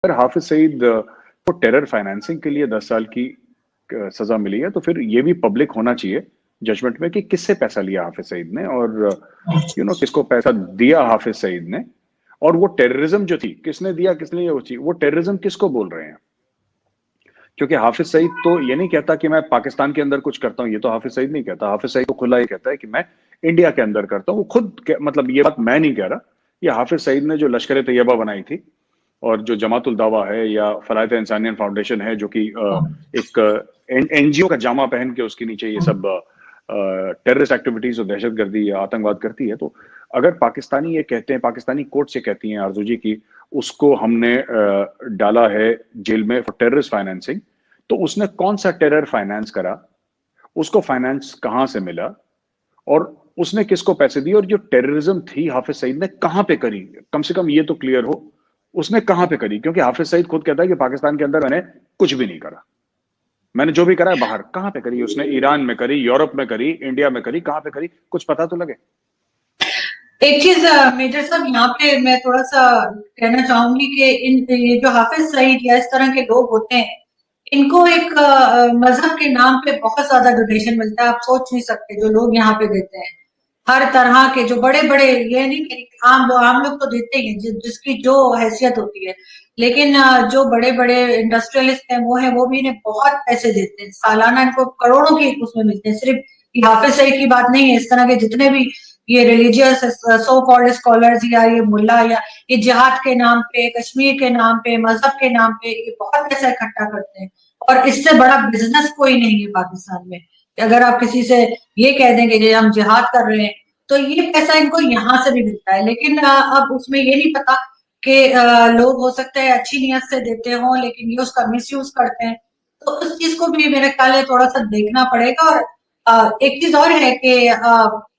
अगर हाफिज सईद को terror financing के लिए 10 साल की सजा मिली है, तो फिर ये भी पब्लिक होना चाहिए जजमेंट में कि किससे पैसा लिया हाफिज सईद ने, और किसको पैसा दिया हाफिज सईद ने, और वो टेररिज्म जो थी किसने दिया, किसने ये वो टेररिज्म किसको बोल रहे हैं। क्योंकि हाफिज सईद तो ये नहीं कहता कि मैं पाकिस्तान के अंदर कुछ करता हूँ, ये तो हाफिज सईद नहीं कहता। हाफिज सईद तो खुला ये कहता है कि मैं इंडिया के अंदर करता हूँ। वो खुद मतलब ये बात मैं नहीं कह रहा, ये हाफिज सईद ने जो लश्कर तैयबा बनाई थी और जो जमातुल दावा है या फलायत इंसानियत फाउंडेशन है, जो कि एक एनजीओ का जामा पहन के उसके नीचे ये सब टेररिस्ट एक्टिविटीज और दहशतगर्दी या आतंकवाद करती है, तो अगर पाकिस्तानी ये कहते हैं, पाकिस्तानी कोर्ट से कहती हैं आरजू जी की उसको हमने डाला है जेल में फॉर टेररिस्ट फाइनेंसिंग, तो उसने कौन सा टेरर फाइनेंस करा, उसको फाइनेंस कहां से मिला, और उसने किसको पैसे दिए, और जो टेररिज्म थी हाफिज सईद ने कहां पे करी, कम से कम ये तो क्लियर हो उसने कहां पे करी। क्योंकि हाफिज सईद खुद कहता है कि पाकिस्तान के अंदर मैंने कुछ भी नहीं करा, मैंने जो भी करा है बाहर। कहां पे करी उसने? ईरान में करी, यूरोप में करी, इंडिया में करी, कहां पे करी? कुछ पता तो लगे। एक चीज मेजर साहब यहाँ पे मैं थोड़ा सा कहना चाहूंगी कि ये जो हाफिज सईद या इस तरह के लोग होते हैं, इनको एक मजहब के नाम पे बहुत ज्यादा डोनेशन मिलता है। आप सोच नहीं सकते जो लोग यहाँ पे देते हैं, हर तरह के जो बड़े बड़े, ये नहीं कि आम लोग तो देते ही हैं जिसकी जो हैसियत होती है, लेकिन जो बड़े बड़े इंडस्ट्रियलिस्ट हैं वो भी इन्हें बहुत पैसे देते हैं। सालाना इनको करोड़ों के उसमें मिलते हैं। सिर्फ ये हाफिज सईद की बात नहीं है, इस तरह के जितने भी ये रिलीजियस सो कॉल्ड स्कॉलर्स या ये मुल्ला या ये जिहाद के नाम पे, कश्मीर के नाम पे, मजहब के नाम पे ये बहुत पैसा इकट्ठा करते हैं। और इससे बड़ा बिजनेस कोई नहीं है पाकिस्तान में। अगर आप किसी से ये कह देंगे कि हम जिहाद कर रहे हैं, तो ये पैसा इनको यहाँ से भी मिलता है। लेकिन अब उसमें ये नहीं पता कि लोग हो सकता है अच्छी नीयत से देते हों, लेकिन ये उसका मिसयूज करते हैं। तो उस चीज को भी मेरे ख्याल है थोड़ा सा देखना पड़ेगा। और एक चीज और है कि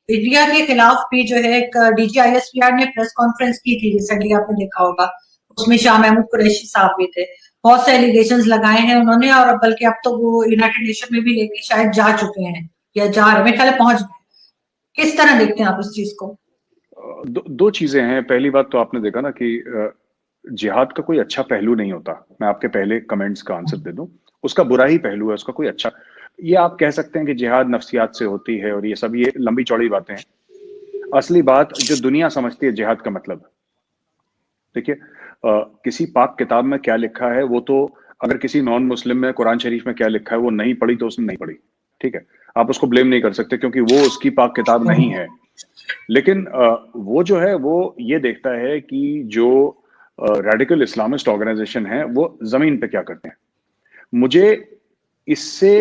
इंडिया के खिलाफ भी जो है एक DGISPR ने प्रेस कॉन्फ्रेंस की थी रिसेंटली, आपने देखा होगा। उसमें शाह महमूद कुरैशी साहब भी थे। बहुत से एलिगेशंस लगाए हैं उन्होंने, और बल्कि अब तो वो यूनाइटेड नेशन में भी लेके शायद जा चुके हैं या जा रहे, मेरे ख्याल पहुंच गए। किस तरह देखते हैं आप इस चीज को? दो चीजें हैं। पहली बात तो आपने देखा ना कि जिहाद का कोई अच्छा पहलू नहीं होता। मैं आपके पहले कमेंट्स का आंसर दे दूं, उसका बुरा ही पहलू है, उसका कोई अच्छा। ये आप कह सकते हैं कि जिहाद नफ्सियात से होती है और ये सब, ये लंबी चौड़ी बातें हैं। असली बात जो दुनिया समझती है जिहाद का मतलब, देखिए किसी पाक किताब में क्या लिखा है वो तो, अगर किसी नॉन मुस्लिम में कुरान शरीफ में क्या लिखा है वो नहीं पढ़ी तो उसने नहीं पढ़ी, ठीक है। आप उसको ब्लेम नहीं कर सकते क्योंकि वो उसकी पाक किताब नहीं है। लेकिन वो जो है वो ये देखता है कि जो रेडिकल इस्लामिस्ट ऑर्गेनाइजेशन है वो जमीन पे क्या करते हैं। मुझे इससे,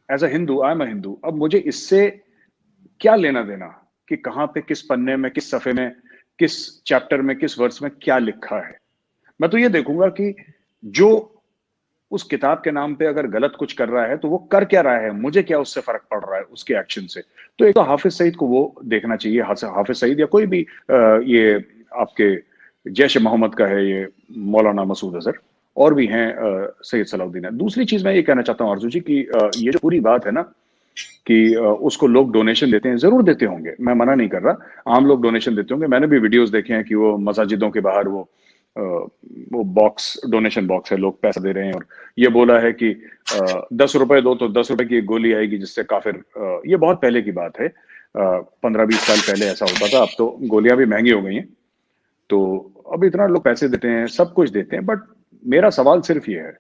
as a Hindu, I am a Hindu, अब मुझे इससे क्या लेना देना कि कहां पे, किस पन्ने में, किस सफे में, किस चैप्टर में, किस वर्स में क्या लिखा है। मैं तो ये देखूंगा कि जो उस किताब के नाम पे अगर गलत कुछ कर रहा है तो वो कर क्या रहा है, मुझे क्या उससे फर्क पड़ रहा है उसके एक्शन से। तो एक तो हाफिज सईद को वो देखना चाहिए। हाफिज सईद या कोई भी ये आपके जैश मोहम्मद का है, ये मौलाना मसूद अजहर, और भी हैं सैयद सलाउद्दीन है। दूसरी चीज मैं ये कहना चाहता हूँ आरजू जी की ये जो पूरी बात है ना कि उसको लोग डोनेशन देते हैं, जरूर देते होंगे, मैं मना नहीं कर रहा, आम लोग डोनेशन देते होंगे। मैंने भी वीडियोस देखे हैं कि वो मसाजिदों के बाहर वो बॉक्स, डोनेशन बॉक्स है, लोग पैसा दे रहे हैं और ये बोला है कि 10 रुपए दो तो 10 रुपए की एक गोली आएगी जिससे काफिर, ये बहुत पहले की बात है, 15-20 साल पहले ऐसा होता था। अब तो गोलियां भी महंगी हो गई हैं, तो अब इतना लोग पैसे देते हैं, सब कुछ देते हैं। बट मेरा सवाल सिर्फ ये है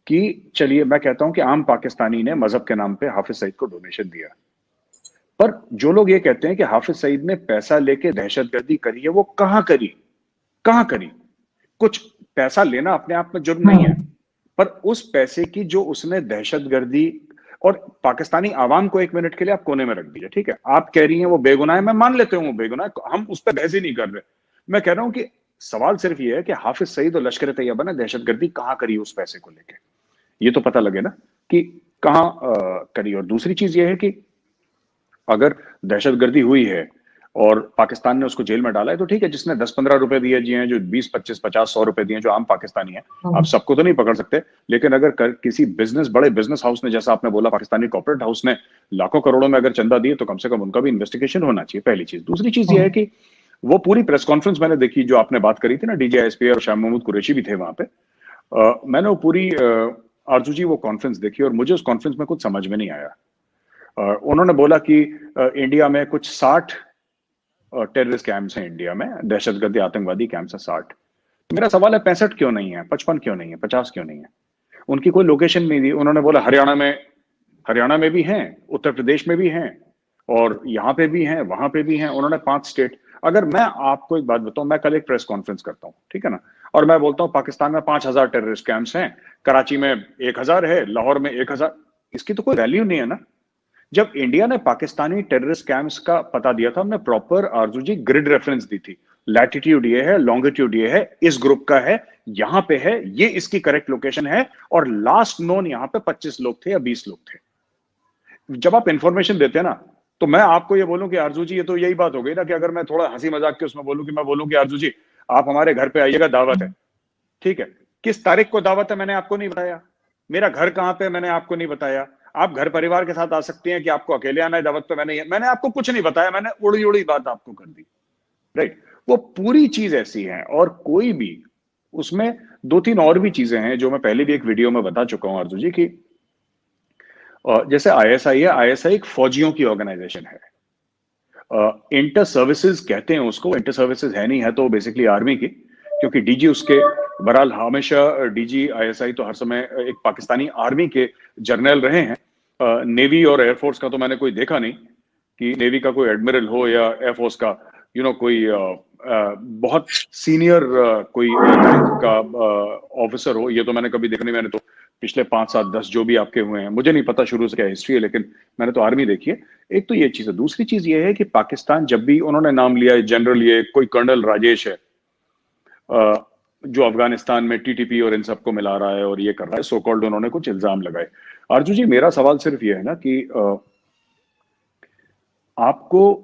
कि चलिए मैं कहता हूं कि आम पाकिस्तानी ने मजहब के नाम पे हाफिज सईद को डोनेशन दिया, पर जो लोग ये कहते हैं कि हाफिज सईद ने पैसा लेके दहशतगर्दी करी है, वो कहां करी, कहां करी? कुछ पैसा लेना अपने आप में जुर्म नहीं है, पर उस पैसे की जो उसने दहशतगर्दी, और पाकिस्तानी आवाम को एक मिनट के लिए आप कोने में रख दीजिए, ठीक है, आप कह रही हैं वो बेगुनाह है, मैं मान लेता हूं वो बेगुनाह है, हम उस पर बहस ही नहीं कर रहे। मैं कह रहा हूं कि सवाल सिर्फ ये है कि हाफिज सईद और लश्कर तैयबा ने दहशतगर्दी कहां करी उस पैसे को लेके, ये तो पता लगे ना कि कहां करी। और दूसरी चीज ये है कि अगर दहशतगर्दी हुई है और पाकिस्तान ने उसको जेल में डाला है तो ठीक है, जिसने 10-15 रुपए दिए जी हैं, जो 20-25-50-100 रुपए दिए, जो आम पाकिस्तानी है, आप सबको तो नहीं पकड़ सकते। लेकिन अगर किसी बिजनेस, बड़े बिजनेस हाउस ने, जैसा आपने बोला पाकिस्तानी कॉर्पोरेट हाउस ने लाखों करोड़ों में अगर चंदा दिए, तो कम से कम उनका भी इन्वेस्टिगेशन होना चाहिए, पहली चीज। दूसरी चीज ये है कि वो पूरी प्रेस कॉन्फ्रेंस मैंने देखी जो आपने बात करी थी ना, डीजीआईएसपी और शाह महमूद कुरैशी भी थे वहां पे। मैंने वो पूरी आरजू जी वो कॉन्फ्रेंस देखी और मुझे उस कॉन्फ्रेंस में कुछ समझ में नहीं आया। उन्होंने बोला कि इंडिया में कुछ 60 टेररिस्ट कैंप्स हैं, इंडिया में दहशतगर्दी आतंकवादी कैंप्स हैं 60। तो मेरा सवाल है 65 क्यों नहीं है, 55 क्यों नहीं है, 50 क्यों नहीं है? उनकी कोई लोकेशन नहीं दी। उन्होंने बोला हरियाणा में भी हैं, उत्तर प्रदेश में भी हैं, और यहाँ पे भी हैं, वहां पे भी हैं। उन्होंने 5 स्टेट। अगर मैं आपको एक बात बताऊं, मैं कल एक प्रेस कॉन्फ्रेंस करता हूं, ठीक है ना, और मैं बोलता हूं पाकिस्तान में 5,000 टेररिस्ट कैंप्स हैं, कराची में 1,000 है, लाहौर में 1,000, इसकी तो कोई वैल्यू नहीं है ना। जब इंडिया ने पाकिस्तानी टेररिस्ट कैंप्स का पता दिया था, हमने प्रॉपर आरजू जी ग्रिड रेफरेंस दी थी, लैटिट्यूड ये है, लॉन्गिट्यूड ये है, इस ग्रुप का है, यहां पे है, ये इसकी करेक्ट लोकेशन है, और लास्ट नोन यहां पे 25 लोग थे या 20 लोग थे। जब आप इंफॉर्मेशन देते हैं ना, तो मैं आपको ये बोलूं कि आरजू जी, ये तो यही बात हो गई ना कि अगर मैं थोड़ा हंसी मजाक के उसमें बोलूं कि मैं बोलूं कि आरजू जी आप हमारे घर पे आइएगा, दावत है, ठीक है, किस तारीख को दावत है मैंने आपको नहीं बताया, मेरा घर कहां पे मैंने आपको नहीं बताया, आप घर परिवार के साथ आ सकते हैं कि आपको अकेले आना है दावत पे, मैंने आपको कुछ नहीं बताया, मैंने उड़ी उड़ी बात आपको कर दी, राइट। वो पूरी चीज ऐसी है, और कोई भी उसमें 2-3 और भी चीजें हैं जो मैं पहले भी एक वीडियो में बता चुका हूं आरजू जी की। जैसे आईएसआई है, आईएसआई एक फौजियों की ऑर्गेनाइजेशन है, इंटर सर्विसेज कहते हैं उसको, इंटर सर्विसेज है नहीं, है तो बेसिकली आर्मी की, क्योंकि डीजी उसके, बहरहाल हमेशा डीजी आईएसआई तो हर समय एक पाकिस्तानी आर्मी के जर्नल रहे हैं। नेवी और एयरफोर्स का तो मैंने कोई देखा नहीं कि नेवी का कोई एडमिरल हो या एयरफोर्स का कोई बहुत सीनियर कोई रैंक का ऑफिसर हो, ये तो मैंने कभी देखा नहीं। मैंने तो पिछले 5, 7, 10 जो भी आपके हुए हैं, मुझे नहीं पता शुरू से क्या हिस्ट्री है, लेकिन मैंने तो आर्मी देखी है। एक तो ये चीज है। दूसरी चीज ये है कि पाकिस्तान जब भी उन्होंने नाम लिया है जनरल, ये कोई कर्नल राजेश है जो अफगानिस्तान में टीटीपी और इन सबको मिला रहा है और ये कर रहा है, सो कॉल्ड उन्होंने कुछ इल्जाम लगाए। अर्जु जी, मेरा सवाल सिर्फ ये है ना कि आपको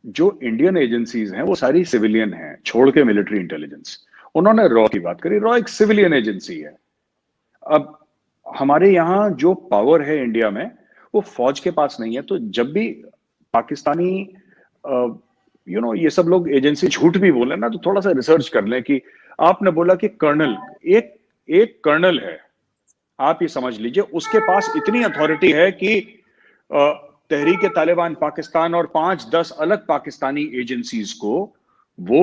जो इंडियन एजेंसीज हैं वो सारी सिविलियन हैं, छोड़ के मिलिट्री इंटेलिजेंस। उन्होंने रॉ की बात करी, रॉ एक सिविलियन एजेंसी है। अब हमारे यहाँ जो पावर है इंडिया में वो फौज के पास नहीं है। तो जब भी पाकिस्तानी ये सब लोग एजेंसी झूठ भी बोले ना, तो थोड़ा सा रिसर्च कर लें कि आपने बोला कि कर्नल, एक कर्नल है, आप ये समझ लीजिए उसके पास इतनी अथॉरिटी है कि तहरीक तालिबान पाकिस्तान और 5-10 अलग पाकिस्तानी एजेंसीज को वो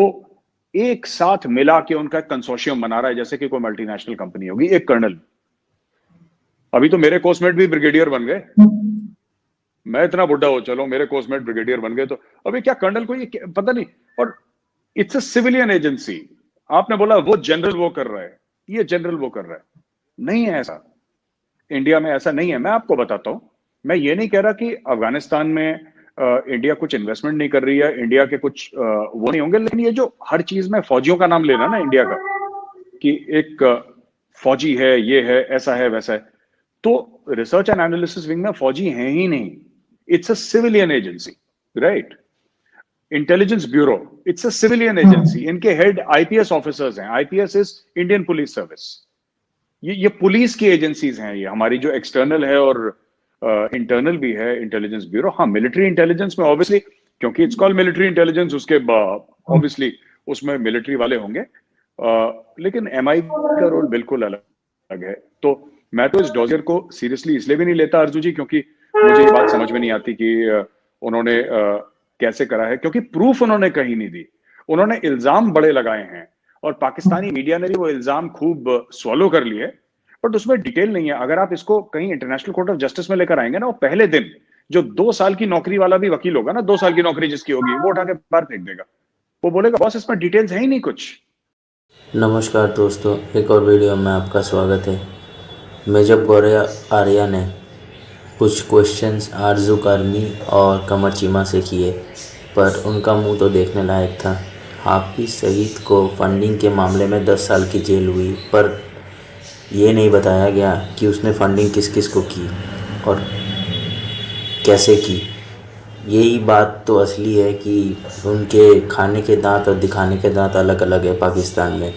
एक साथ मिला के उनका कंसोर्शियम बना रहा है, जैसे कि कोई मल्टीनेशनल कंपनी होगी। एक कर्नल, अभी तो मेरे कोस्टमेट भी ब्रिगेडियर बन गए, मैं इतना बुढ़ा हो चलो, मेरे कोस्टमेट ब्रिगेडियर बन गए, तो अभी क्या कर्नल को ये पता नहीं। और इट्स अ सिविलियन एजेंसी। आपने बोला वो जनरल वो कर रहा है, ये जनरल वो कर रहा है, नहीं है ऐसा। इंडिया में ऐसा नहीं है। मैं आपको बताता हूं, मैं ये नहीं कह रहा कि अफगानिस्तान में इंडिया कुछ इन्वेस्टमेंट नहीं कर रही है, इंडिया के कुछ वो नहीं होंगे, लेकिन ये जो हर चीज में फौजियों का नाम लेना ना इंडिया का, कि एक फौजी है, ये है, ऐसा है, वैसा है, तो रिसर्च एंड एनालिसिस विंग में फौजी हैं ही नहीं। It's a civilian agency, right. Intelligence bureau, it's a civilian agency. इनके हेड आईपीएस ऑफिसर्स हैं। IPS is Indian police service. ये पुलिस की एजेंसीज हैं, ये हमारी जो एक्सटर्नल है और इंटरनल भी है इंटेलिजेंस ब्यूरो। हाँ, मिलिट्री इंटेलिजेंस में ऑब्वियसली, क्योंकि इट्स कॉल्ड मिलिट्री इंटेलिजेंस, उसके ऑब्वियसली उसमें मिलिट्री वाले होंगे, लेकिन एमआई का रोल बिल्कुल अलग है। तो मैं तो इस डॉजियर को सीरियसली इसलिए भी नहीं लेता अर्जु जी, क्योंकि मुझे ये बात समझ में नहीं आती कि उन्होंने कैसे करा है, क्योंकि प्रूफ उन्होंने कहीं नहीं दी। उन्होंने इल्जाम बड़े लगाए हैं और पाकिस्तानी मीडिया ने भी वो इल्जाम खूब स्वॉलो कर लिए, बट उसमें डिटेल नहीं है। अगर आप इसको कहीं इंटरनेशनल कोर्ट ऑफ जस्टिस में लेकर आएंगे ना, वो पहले दिन जो 2 साल की नौकरी वाला भी वकील होगा ना, 2 साल की नौकरी जिसकी होगी, वो उठा के बाहर फेंक देगा। वो बोलेगा बॉस इसमें डिटेल्स है ही नहीं कुछ। नमस्कार दोस्तों, एक और वीडियो में आपका स्वागत है। मेजर गौरव आर्या ने कुछ क्वेश्चंस आरजू कर्मी और कमर चीमा से किए, पर उनका मुंह तो देखने लायक था। हाफिज सईद को फंडिंग के मामले में 10 साल की जेल हुई, पर ये नहीं बताया गया कि उसने फंडिंग किस किस को की और कैसे की। यही बात तो असली है कि उनके खाने के दांत और दिखाने के दांत अलग अलग है पाकिस्तान में।